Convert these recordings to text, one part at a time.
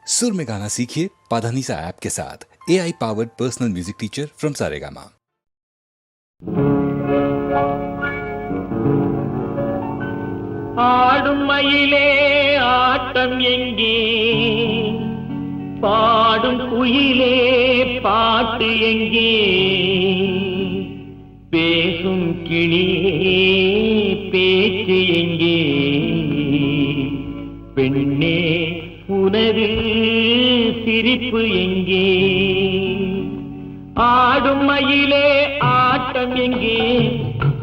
सुर में गाना सीखिए पाधानीसा ऐप के साथ। AI powered personal music teacher from Saregama. ஆடும் மயிலே ஆட்டம் எங்கே, பாடும் குயிலே பாட்டு எங்கே, பேசும் கிளியே பேச்சு எங்கே, பெண்ணே உனது சிரிப்பு எங்கே. ஆடும் மயிலே ஆட்டம் எங்கே,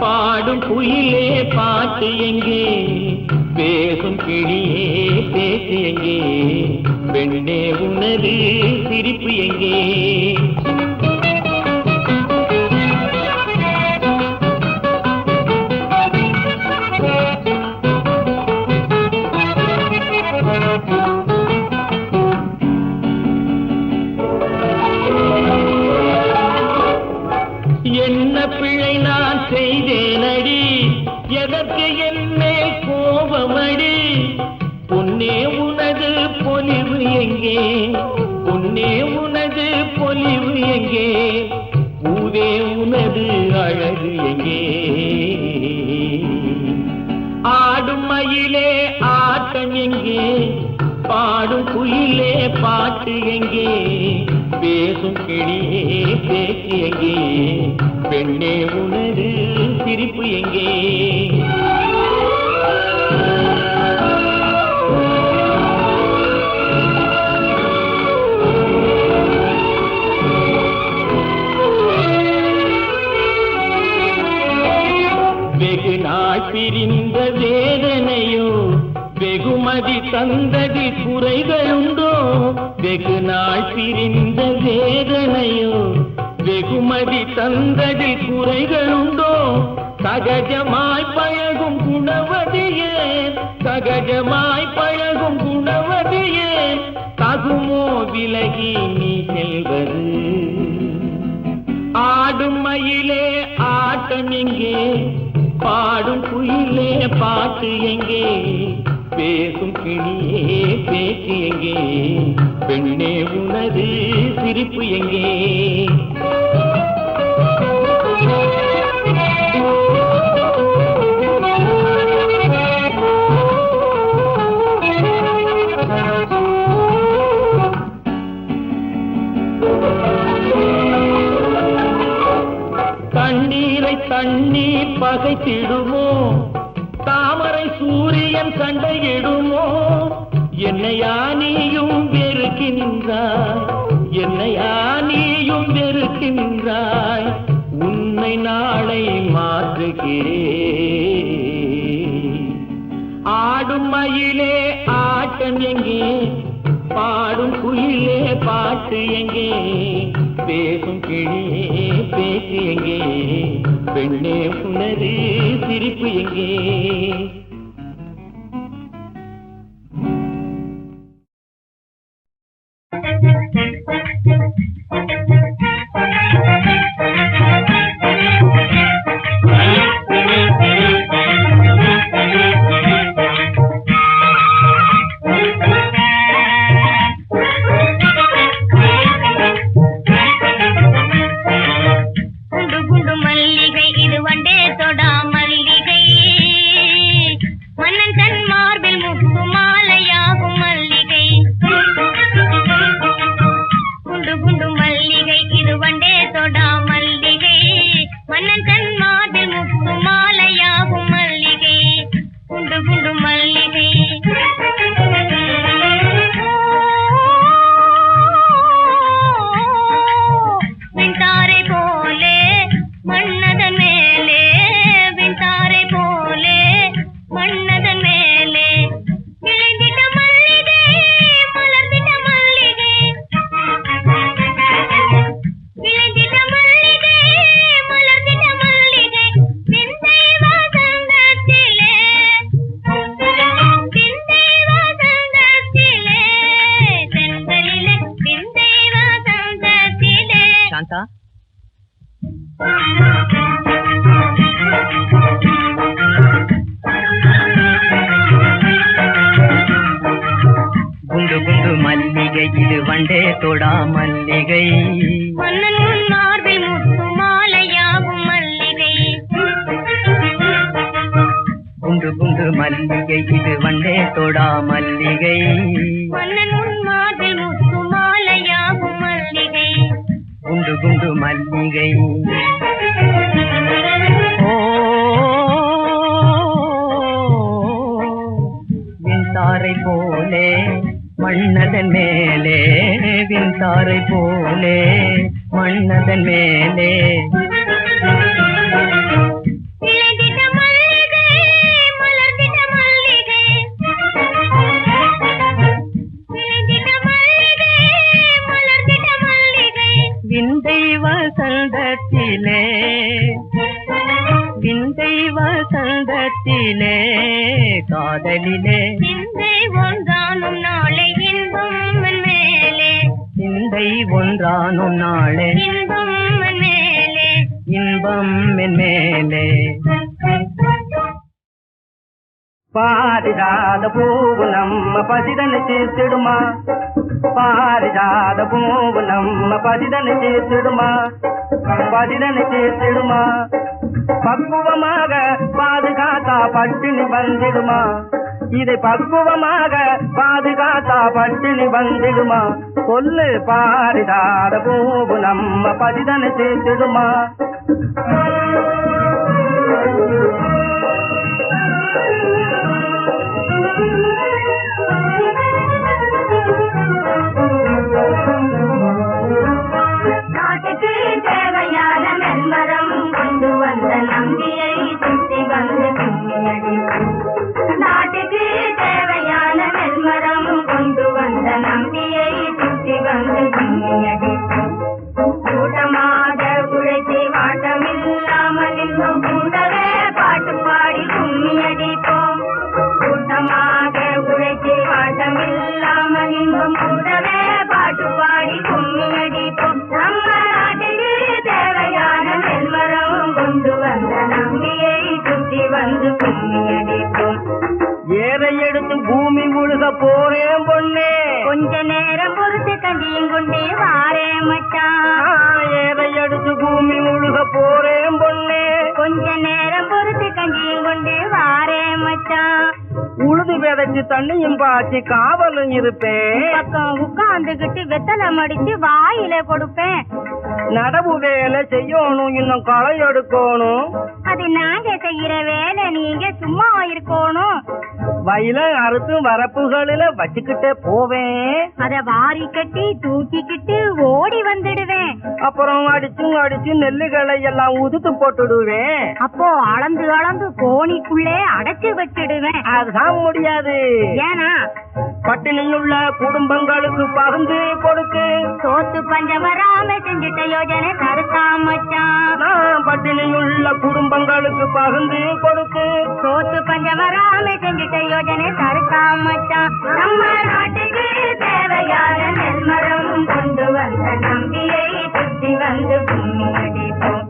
பாடும் குயிலே பாட்டு எங்கே, பேசும் கிளியே பேச்சு எங்கே, பெண்ணே உனது சிரிப்பு எங்கே. என்ன பிழை நான் செய்தேனடி, எதற்கு என்னே கோபமடி, பொன்னே உனது பொலிவு எங்கே, பொன்னே உனது பொலிவு எங்கே, பூவே உனது அழகு எங்கே. ஆடும் மயிலே ஆட்டம் எங்கே, பாடும் குயிலே பாட்டு எங்கே, பேசும் கிளியே பேச்சு எங்கே, பெண்ணே உனது சிரிப்பு எங்கே. வெகு நாள் பிரிந்த வேதனையோ, வெகுமதி தந்ததி குறைகளுண்டோ, வெகு நாள் பிரிந்த வேதனையோ, வெகுமதி தந்ததி குறைகளுண்டோ, சகஜமாய் பழகும் குணவதியே, சகஜமாய் பழகும் குணவதியே, தகுமோ விலகி நீ செல்வது. ஆடும் மயிலே ஆட்டம் எங்கே, பாடும் குயிலே பாட்டு எங்கே, பேசும் கிளியே பேச்சு எங்கே, பெண்ணே உனது சிரிப்பு எங்கே. கண்ணீரை தண்ணீர் பகைத்திடுமோ, தாமரை சூரியன் சண்டையிடுமோ, என்னையா நீயும் வெறுக்கின்றாய், என்னையா நீயும் வெறுக்கின்றாய், உன்னை நாளை மாற்றுகிறேன். ஆடும் மயிலே ஆட்டம் எங்கே, பாடும் குயிலே பாட்டு எங்கே, பேசும் கிளியே பேச்சு எங்கே, பெண்ணே உனது சிரிப்பு எங்கே. சாந்தா, குண்டு குண்டு மல்லிகை இது வண்டே தொடா மல்லிகை மன்னன் மார்பில் முத்து மாலையாகும் மல்லிகை குண்டு குண்டு மல்லிகை இது வண்டே தொடா மல்லிகை மன்னன் மார்பில் முத்து மாலையாகும் மல்லிகை குண்டு குண்டு மல்லிகை விண்தாரை போலே மன்னதன் மேலே விண்தாரை போலே மன்னதன் மேலே இளதிட மல்லிகை மலர்திட மல்லிகை இளதிட மல்லிகை மலர்திட மல்லிகை விந்தை வசந்தத்திலே விந்தை வசந்தத்திலே காதலிலே சிந்தை ஒன்றானும் நாளை இன்பம் மேலே சிந்தை ஒன்றானும் நாளே இன்பம் மேலே இன்பம் மேலே பாரிஜாத பூவு நம்ம பசிதனை தீர்த்திடுமா பாரிஜாத பூவு நம்ம பசிதனை தீர்த்திடுமா பசிதனை தீர்த்திடுமா பக்குவமாக பாதுகாத்தா பட்டினி வந்திடுமா இதை பக்குவமாக பாதுகாத்தா பட்டினி வந்திடுமா சொல்லு பாரிஜாத பூவு நம்ம பசிதனை தீர்த்திடுமா நாட்டுக்கு தேவையான நெல்மரம் கொண்டு வந்த நம்பியை சுற்றி வந்து கும்மியடி நாட்டுக்கு தேவையான நெல்மரம் கொண்டு வந்த நம்பியை சுற்றி வந்து கும்மியடி கூட்டமாக உழைச்சி வாட்டமில்லாமல் இன்னும் கூடவே பாட்டு பாடி கும்மியடிப்போம் கூட்டமாக உழைச்சி வாட்டமில்லாமல் இன்னும் கூடவே பாட்டு பாடி கும்மியடிப்போம் நம்ம நாட்டுக்கு தேவையான நெல்மரம் கொண்டு வந்த நம்பியை சுற்றி வந்து கும்மியடிப்போம் ஏரை எடுத்து பூமி முழுக போறேன் பொண்ணே கொஞ்ச நேரம் பொறுத்து கஞ்சியும் கொண்டே வாரே மச்சான் ஏரை எடுத்து பூமி முழுக போறேன் பொண்ணே கொஞ்ச நேரம் பொறுத்து கஞ்சியும் கொண்டே வாரே மச்சான் உழுது விதைச்சு தண்ணியும் பாய்ச்சி காவலும் இருப்பேன் பக்கம் உட்கார்ந்துகிட்டு வெத்தலை மடிச்சு வாயில கொடுப்பேன் நடவு வேலை செய்யணும் இன்னும் களை எடுக்கணும் அது நாங்க செய்யற வேலை நீங்க சும்மா இருக்கணும் வயல அறுத்து வரப்புகளில வச்சுக்கிட்டே போவேன் அத வாரி கட்டி தூக்கிக்கிட்டு ஓடி வந்துடுவேன் அப்புறம் அடிச்சு நெல்லுகளை எல்லாம் உதுத்து போட்டுடுவேன் அப்போ அளந்து அளந்து கோணிக்குள்ளே அடைச்சு வச்சிடுவேன் அதுதான் முடியாது ஏனா பட்டினியுள்ள குடும்பங்களுக்கு பகிர்ந்து கொடுத்து சோத்து பஞ்சம் வராம செஞ்சுட்ட யோஜனை தடுக்காம மச்சான் நான் பட்டினியுள்ள குடும்பங்களுக்கு பகிர்ந்து கொடுத்து சோத்து பஞ்சம் வராம செஞ்சுட்ட யோஜனை தடுக்காம மச்சான் நம்ம நாட்டுக்கு தேவையான நெல்மரம் கொண்டு வந்த நம்பியை சுற்றி வந்து பூமி அடிப்போம்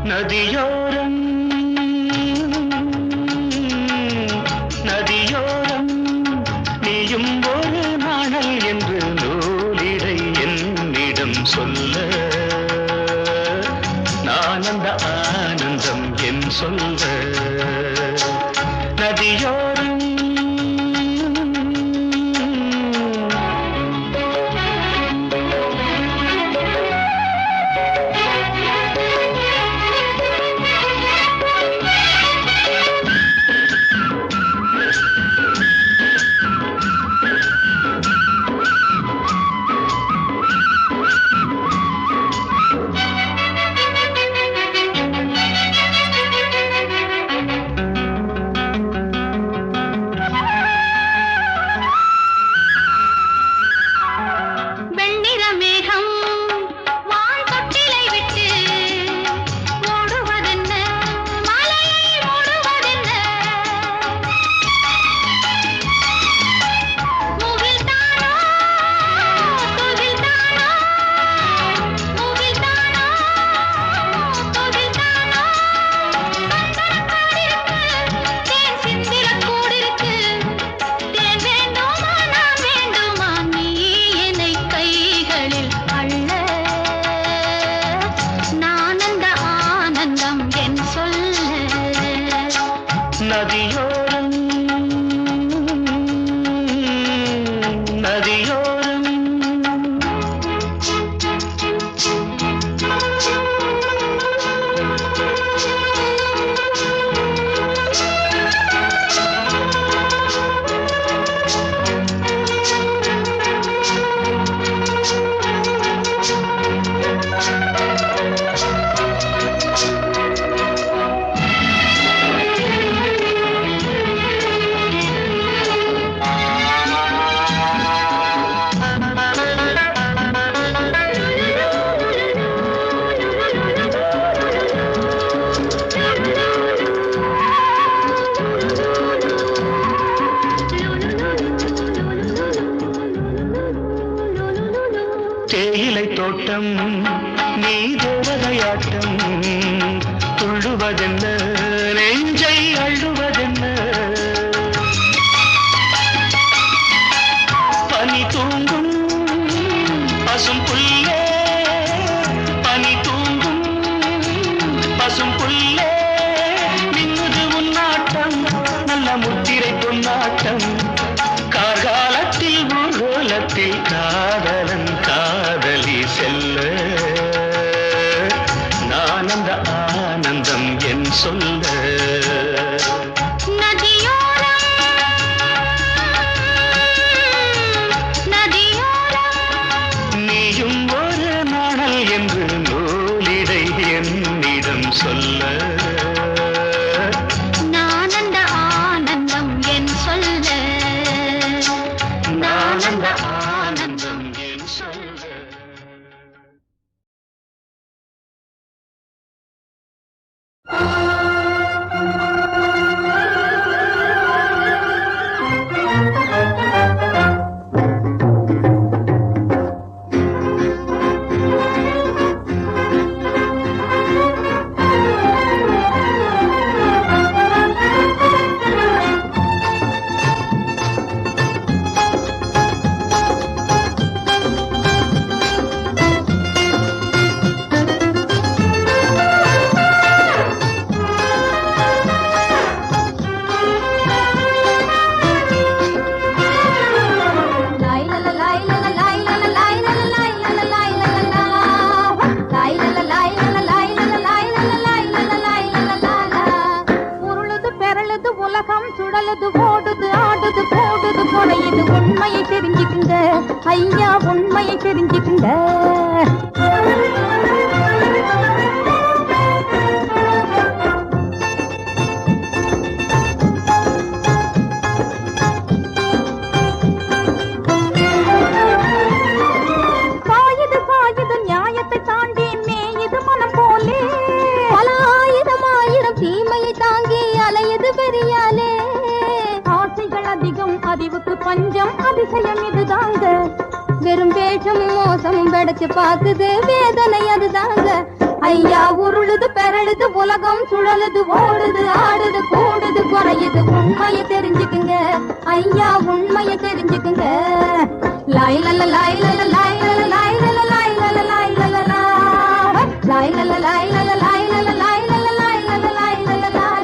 நதியோரம் நதியோரம் நீயும் ஒரு நாணல் என்று நூலிடை என்னிடம் சொல்ல நான் அந்த ஆனந்தம் என் சொல்ல நதியோரம் தேயிலை தோட்டம் நீ தேவதையாட்டம் துள்ளுவதென்ன நெஞ்சை அள்ளுவதென்ன பனி தூங்கும் பசும் புல்லே பனி தூங்கும் பசும் புல்லே நின்னுது உன்னாட்டம் நல்ல முத்திரை பொன்னாட்டம் கார்காலத்தில் ஊர்வலத்தில் காதலன் காதலி செல்ல நான் அந்த ஆனந்தம் என் சொல்ல நீயும் ஒரு நாணல் என்று நூலிடை என்னிடம் சொல்ல நான் அந்த ஆனந்தம் என் சொல்ல நான் அந்த ஆனந்தம் என் சொல்ல சுழலுது ஓடுது ஆடுது போடுது குறையுது உண்மையை தெரிஞ்சுக்குங்க ஐயா உண்மையை தெரிஞ்சுக்குங்க சாயுது சாயுது நியாயத்தை தாண்டி மேயுது மனம் போலே பல ஆயிரம் தீமையை தாங்கி அலையுது பெரியாலே ஆசைகள் அதிகம் அறிவுக்கு பஞ்சம் அதிசயம் இதுதாங்க வெறும் வேஷம் மோசம் வெடைச்சு பார்க்குது வேதனை அதுதாங்க ஐயா உருளுது பெரழுது உலகம் சுழலுது ஓடுது ஆடுது கூடுது குறையுது உண்மையை தெரிஞ்சுக்குங்க ஐயா உண்மையை தெரிஞ்சுக்குங்க லாய் லல லாய் லல லாய் லல லாய் லல லாய் லல லாய் லல லாய் லல லாய் லல லாய் லல லாய் லல லாய் லல லாய் லல லாய்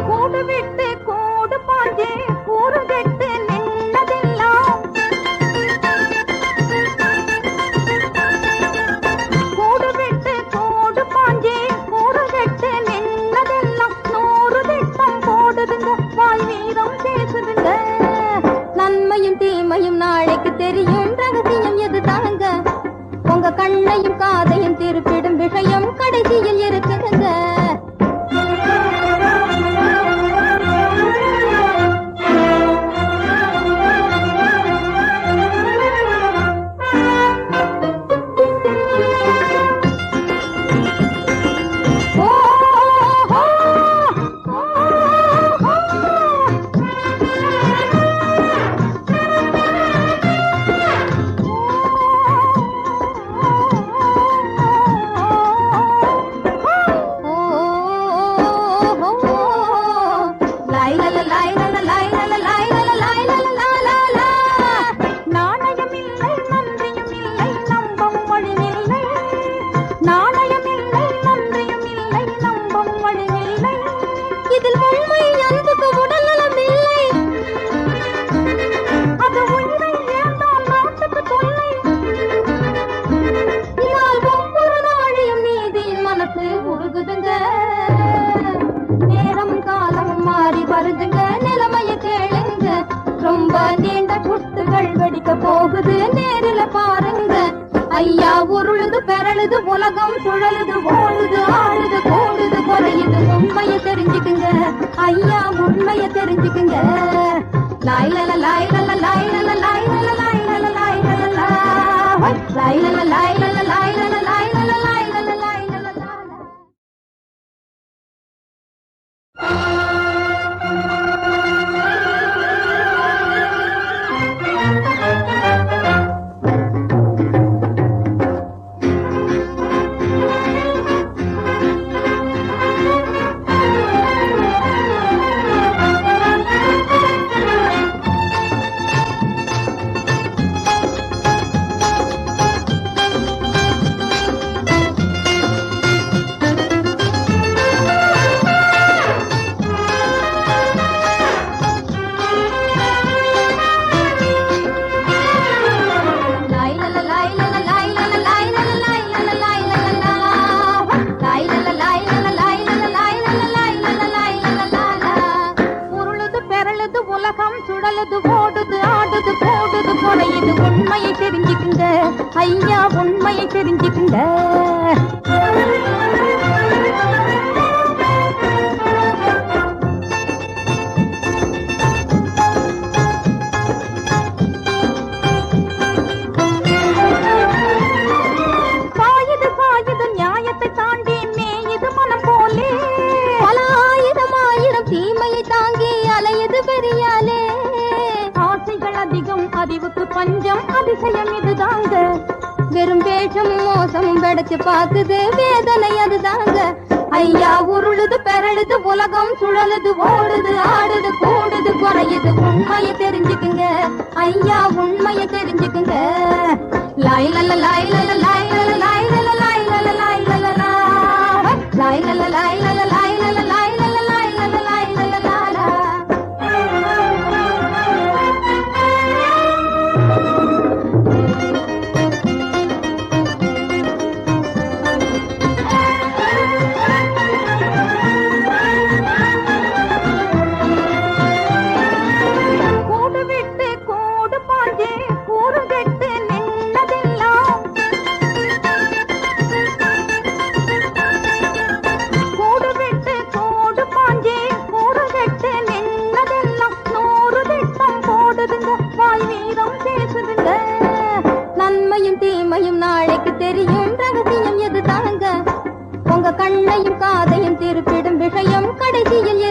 கூடு விட்டு கூடு பாஞ்சு கூறு கெட்டு நின்னதெல்லாம் கூடு விட்டு கூடு பாஞ்சு கூறு கெட்டு நின்னதெல்லாம் 100 திட்டம் போடுதுங்க வாய் வீரம் பேசுதுங்க நன்மையும் தீமையும் நாளைக்கு தெரியும் ரகசியம் எதுதாங்க உங்க கண்ணையும் காதையும் திருப்பிடும் விஷயம் கடைசியில் இருக்குதுங்க போகுது நேரில பாருங்க ஐயா உருளுது பெரழுது உலகம் சுழலுது ஓடுது ஆடுது கூடுது குறையுது உண்மையை தெரிஞ்சுக்குங்க ஐயா உண்மையை தெரிஞ்சுக்குங்க லாய் லல லாய் லல லாய் லல லாய் லல லாய் லல லாய் லல குறையுது உண்மையை தெரிஞ்சுக்குங்க ஐயா உண்மையை தெரிஞ்சுக்குங்க நியாயத்தை தாண்டி மேயுது மனம் போலே பல ஆயிரம் தீமையை தாங்கி அலையுது பெரியாலே ஆசைகள் அதிகம் அறிவுக்கு பஞ்சம் அதிசயம் இதுதாங்க வெறும் வேஷம் மோசம் வெடிச்சு பார்க்குது வேதனை அதுதாங்க ஐயா உருளுது பெறழுது உலகம் சுழலுது ஓடுது ஆடுது கூடுது குறையுது உண்மையை தெரிஞ்சுக்குங்க ஐயா உண்மையை தெரிஞ்சுக்குங்க லாய் லல லாய் லல லாய் லல லாய் லல லாய் லல லாய் லல லாய் லல லாய் லல லாய் லல லாய் லல லாய் லல லாய் லல லாலா கூடு விட்டு கூடு பாஞ்சே கூறு கெட்டு நின்னதெல்லாம் கூடு விட்டு கூடு பாஞ்சே கூறு கெட்டு நின்னதெல்லாம் 100 திட்டம் போடுதுங்க வாய் வீரம் பேசுதுங்க நன்மையும் தீமையும் நாளைக்கு தெரியும் ரகசியம் எது தாங்க உங்க கண்ணையும் காதையும் திருப்பிடும் விஷயம் கடைசியில்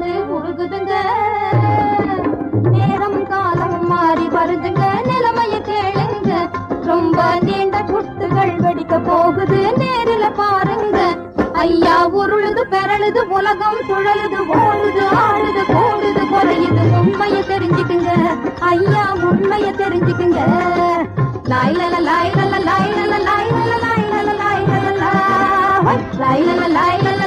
இருக்குதுங்க நேரம் காலம் மாறி வருதுங்க நிலைமைய கேளுங்க ரொம்ப நீண்ட சுட்டுகள் வெடிக்க போகுது நேரில பாருங்க ஐயா உருளுது பெறழுது உலகம் சுழலுது ஓடுது ஆடுது கூடுது குறையுது உண்மைய தெரிஞ்சுக்குங்க ஐயா உண்மைய தெரிஞ்சுக்குங்க லாய் லல லாய் லல லாய் லல லாய் லல லாய் லல லாய் லல லாய் லல லாய்